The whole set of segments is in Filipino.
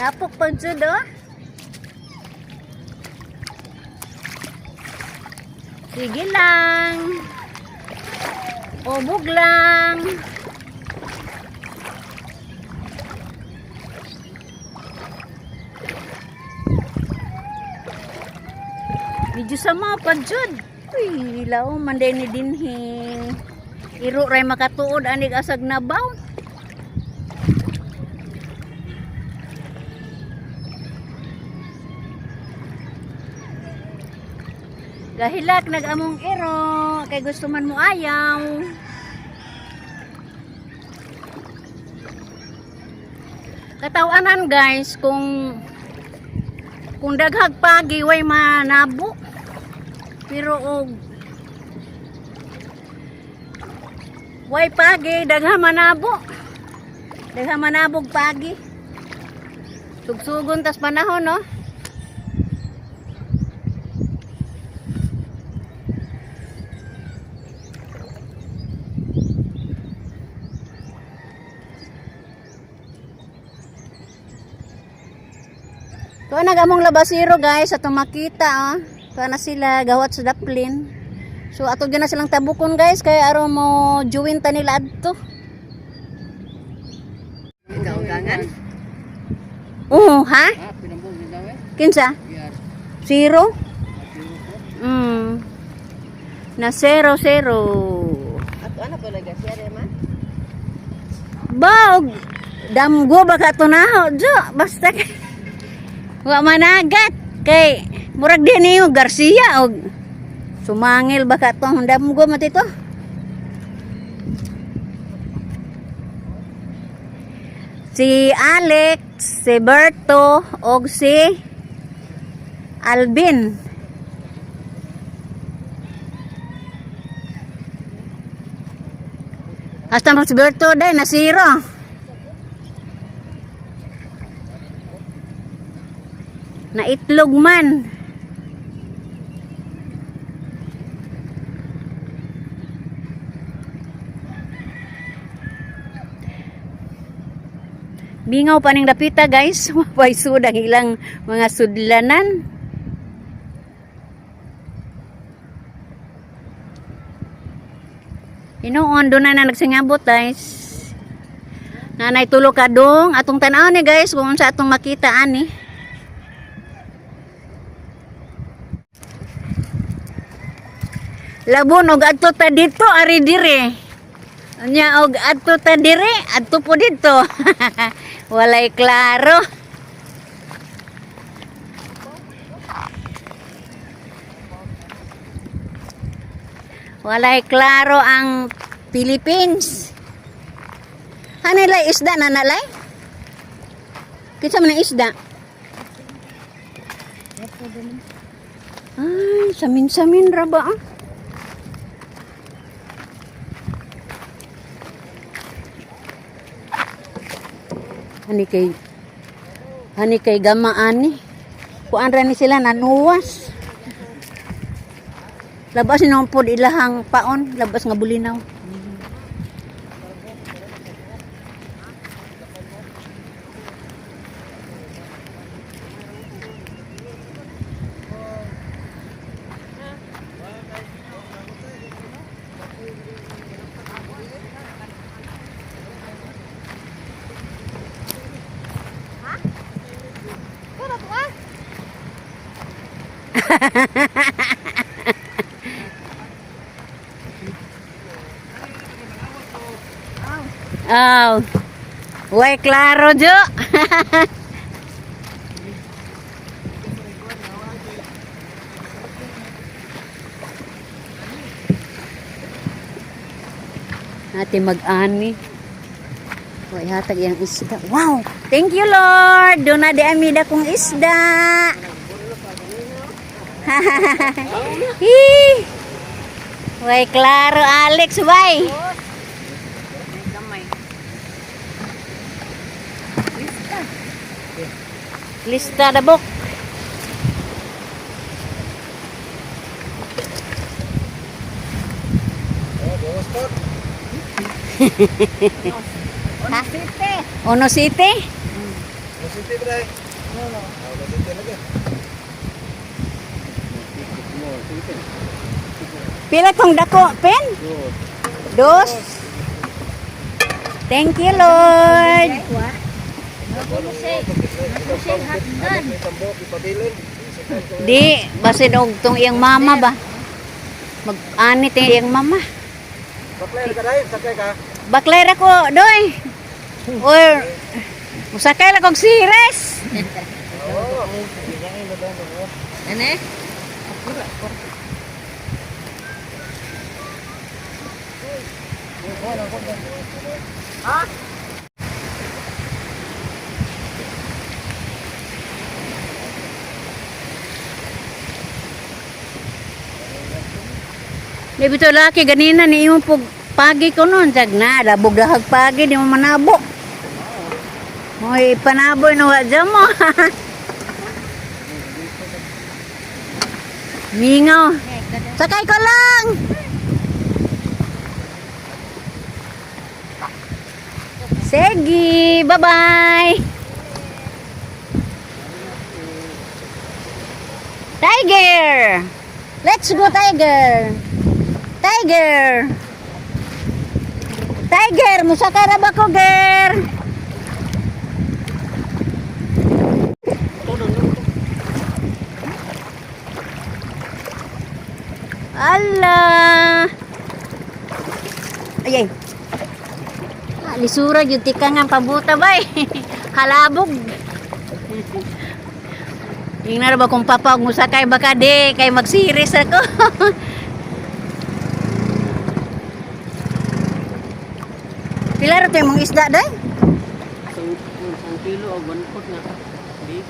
Dapok pag jud oh. Sige lang. Obog lang. Medyo sama pa jud. Uy, lao manday ni dinhi. Iro ray makatuod anig asag nabaw. Gahilak nag-among iro kay gusto man mo ayaw. Katawanan guys kung daghag pagi way manabo. Pero og way pagi daghan manabo. Daghan manabog pagi. Sugsugon tas panahon no. Tuwa nagamong labasiro guys, ato makita oh. Tuwa na sila gawat sa daplin. So ato gyud na silang tabukon guys kay aron mo juwin ta nila adto. Gangan? Ha? Pinambog ni daw eh. Kinsa? Yes. Zero? Na 0-0. Ato ana pala siya man? Bawg damgo baka tunaho jo basta wa managat kay murag din niyo Garcia og sumangil baka tong damgo matito. Si Alex, si Berto og si Alvin. Hasta mo si Berto day nasiro. Na itlog man. Bingaw pa ning dapita guys. Mapay sudang ilang mga sudlanan. Inoon doon na nagsingabot guys. Nanay tulo kadong atong tanaw ni guys kung sa atong makita ani. Labon og adto ta dito ari dire. Nya og adto ta dire, adto po dito. Walay klaro. Walay klaro ang Philippines. Hanay isda na nalay? Kinsa man ang isda? Ay, samin-samin ra ba? Hani kay gamaan ni. Kuan ra ni sila nanuwas. Labas ni nang pod ilahang paon, labas nga bulinaw. Oh, way klaro jo. Natin mag-ani. Way hatag yang isda. Wow, thank you Lord. Doon na di amida kong isda. Way klaro Alex, way. Lista da bok. Ono City. Pila kong dako, pen? Dos. Thank you, Lord. Di, basin og tong iyang mama ba? Mag-anit yung iyang mama. Baklay ra ko, doy. Or, musakay lang kong sires. Ano eh? Di bito laki ganina ni yung pagi ko nun. Jag na, labog dahag pagi, di mo manabo. Mo'y panaboy na wadya mo. Mingaw. Sakay ko lang. Sige, bye-bye. Tiger. Let's go, Tiger. Tiger. Tiger, musaka ra ba ko, ger? Allah. Ayay. Lisura yung tika nga pabuta ba eh. Halabog. Yung na ba kung papag mo sakay baka di kay magsiris ako. Pila ra tayo mong isda day? Isang kilo o 1 foot nga. Big.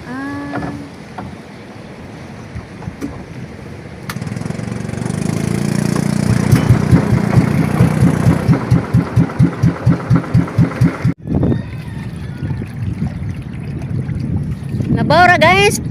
Ah. Nabawra guys.